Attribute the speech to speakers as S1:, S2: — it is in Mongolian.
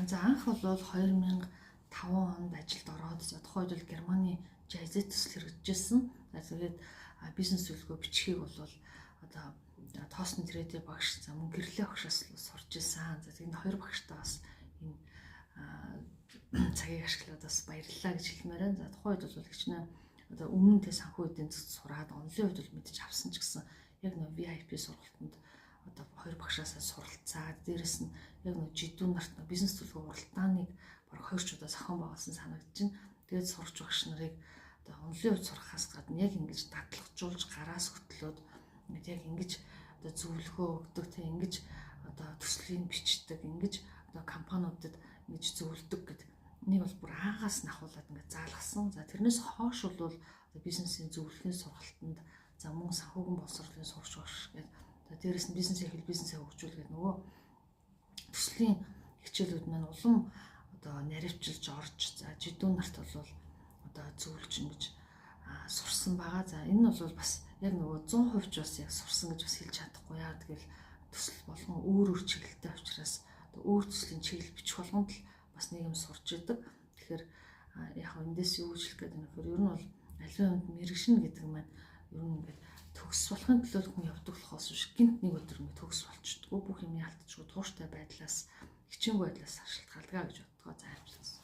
S1: За анх бол 2005 онд ажилд ороод тухайд бол Германы JZ төсөл хэрэгжижсэн. Тэгээд бизнес төлөвлөгөө бичгийг бол одоо тоосны трейдер багш за мөн гэрлээ багшаас сурч ирсэн. За тэгээд хоёр багштай бас энэ цагийг ашиглаад бас баярлалаа гэж хэлмээр байна. За тухайд бол хичнээн одоо өмнө тэ санхүү эдийн засгт сураад онлын хувьд бол мэдж авсан ч гэсэн яг нэг VIP сургалтанд одоо хоёр багшаасаа суралцаад дээрэс нь яг нэг жидүүн нарт бизнес төлөвлөгөө уралдааныг бараг 20 ч удаа зохион байгуулсан санагдаж байна. Тэгээд сурч багш нарыг одоо онлын хувьд сурахаас гадна яг ингэж дадлагжуулж гараас хөтлөөд яг ингэж одоо зөвлөгөө өгдөг тэ ингэж одоо төслийг бичдэг ингэж одоо компаниудад ингэж зөвлөдөг гэдэг нэг бол бүр аагаас нахуулаад ингэ заалгасан. За тэрнээс хойш бол одоо бизнесийн зөвлөлийн сургалтанд за мөн санхүүгийн боловсролын сурч багш гэдэг дээрээс нь бизнесийн хэл бизнесээ хөгжүүлгээд нөгөө төслийн хичээлүүд маань улам одоо наривчилж орж за жидүүн нарт бол одоо зөвлөж ингэж сурсан байгаа. За энэ нь бол бас яг нөгөө 100% бас яг сурсан гэж бас хэлж чадахгүй яа. Тэгэл төсөл болгон өөр чиглэлтэй учраас одоо өөр төслийн чиглэл бичих болгонд л бас нэг юм сурч идэг. Тэгэхээр яг эндээс юу хэлэх гээд байна вэ? Ер нь бол аливаа юмд мэрэгшин гэдэг маань ер нь ингээд төгс болохын төлөө хүн явдаг болохоос биш гинт нэг өдөр ингээд төгс болчихдгоо бүх юм ялтчихгүй тууштай байдлаас хичээнгүй байдлаас шалтгаалгаа гэж бодгоо заавчлаа.